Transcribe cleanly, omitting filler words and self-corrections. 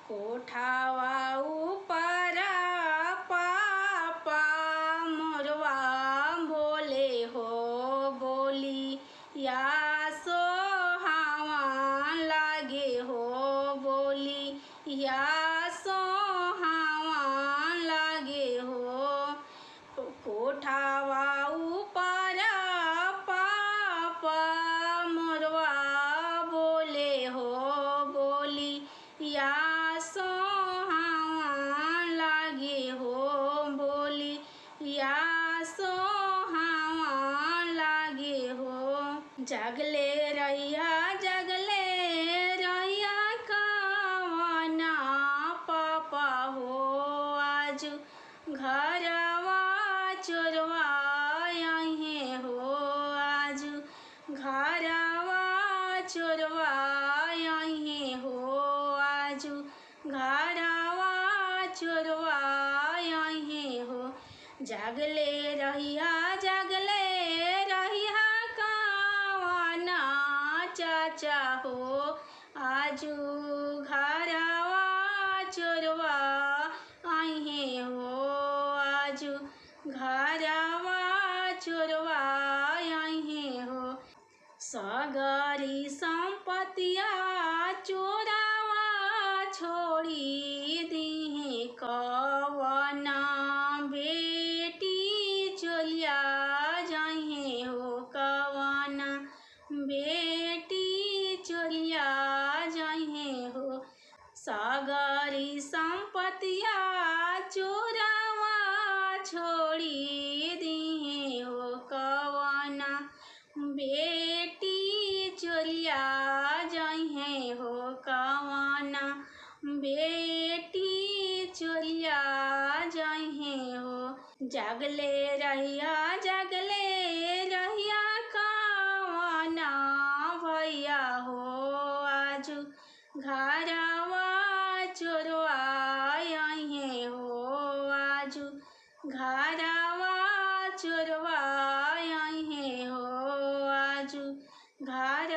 कोठावा ऊपरा पापा मोरवा बोले हो बोली या सोहावा लागे हो बोली या सोहावा लागे हो। कोठावा ऊपरा पापा मोरवा बोले हो बोली या सोहावा लागे हो बोली या सोहावा लागे हो। जगले रहिया कवना पापा हो आज घरवा चोरवा अहे हो आज घरवा चोरवा अहे हो आज घरवा चोरवा अहे हो। जगले रहिया कवना चाचा हो आजू घरवा चोरवा अहे हो आजू घरवा चोरवा अहे हो। सगरी संपत्तिया चोरावा छोड़ी दिहे कवना बेटी चलिया जहे हो कवना बेटी चलिया जहे हो। सगरी संपत्तिया चोरावा छोड़ी दिहे हो कवना बेटी चलिया जहे हो कवना बेटी चलिया जहे हो। जगले रहिया कवना भैया हो आजू घरवा चोरवा अहे हो आजू घरवा चोरवा अहे हो आजू घर